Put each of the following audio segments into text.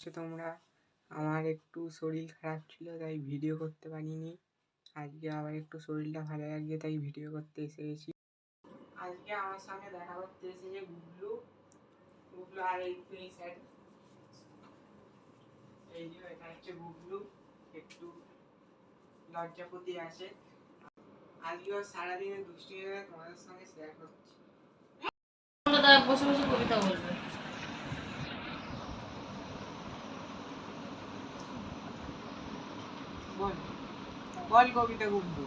তোমরা আমার একটু শরীর খারাপ ছিল তাই ভিডিও করতে পারিনি। আজকে আবার একটু শরীরটা ভালো লাগছে তাই ভিডিও করতে এসে গেছি। আজকে আমার সঙ্গে দেখা করতে এসেছে গুবলু আর এই স্যার, এই যে এটা হচ্ছে গুবলু, একটু লজ্জাপতি আছে। আজকেও সারাদিনে দুষ্টি হয়ে তোমাদের সঙ্গে শেয়ার করছি। বসে বসে কবিতা বলবে। বল বল কবিতা গুবলু,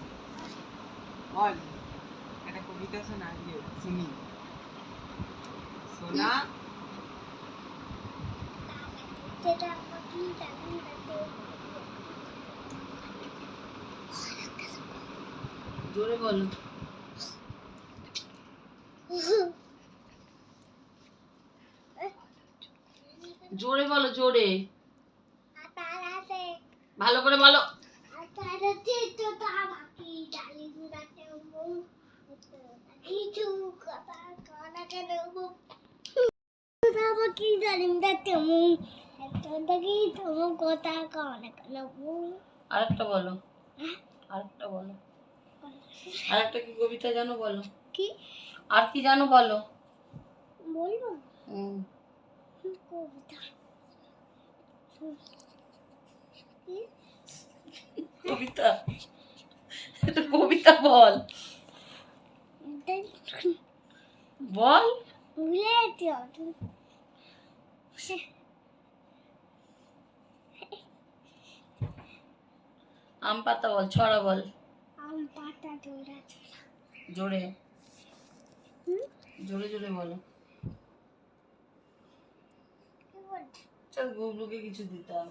বল একটা কবিতা শোনা, আজকে শুনি। শোনা। জোরে বলো, জোরে বলো, জোরে ভালো করে বলো। আরেকটা বলো, আরেকটা বলো, আরেকটা কি কবিতা জানো বলো? কি আর কি জানো বলো? বলবো কবিতা, কবিতা, এটা কবিতা বল, বল। আম পাতা বল, ছড়া বল। আম পাতা জোরে জোরে জোরে বলো। চল গুবলুকে কিছু দিতে হবে।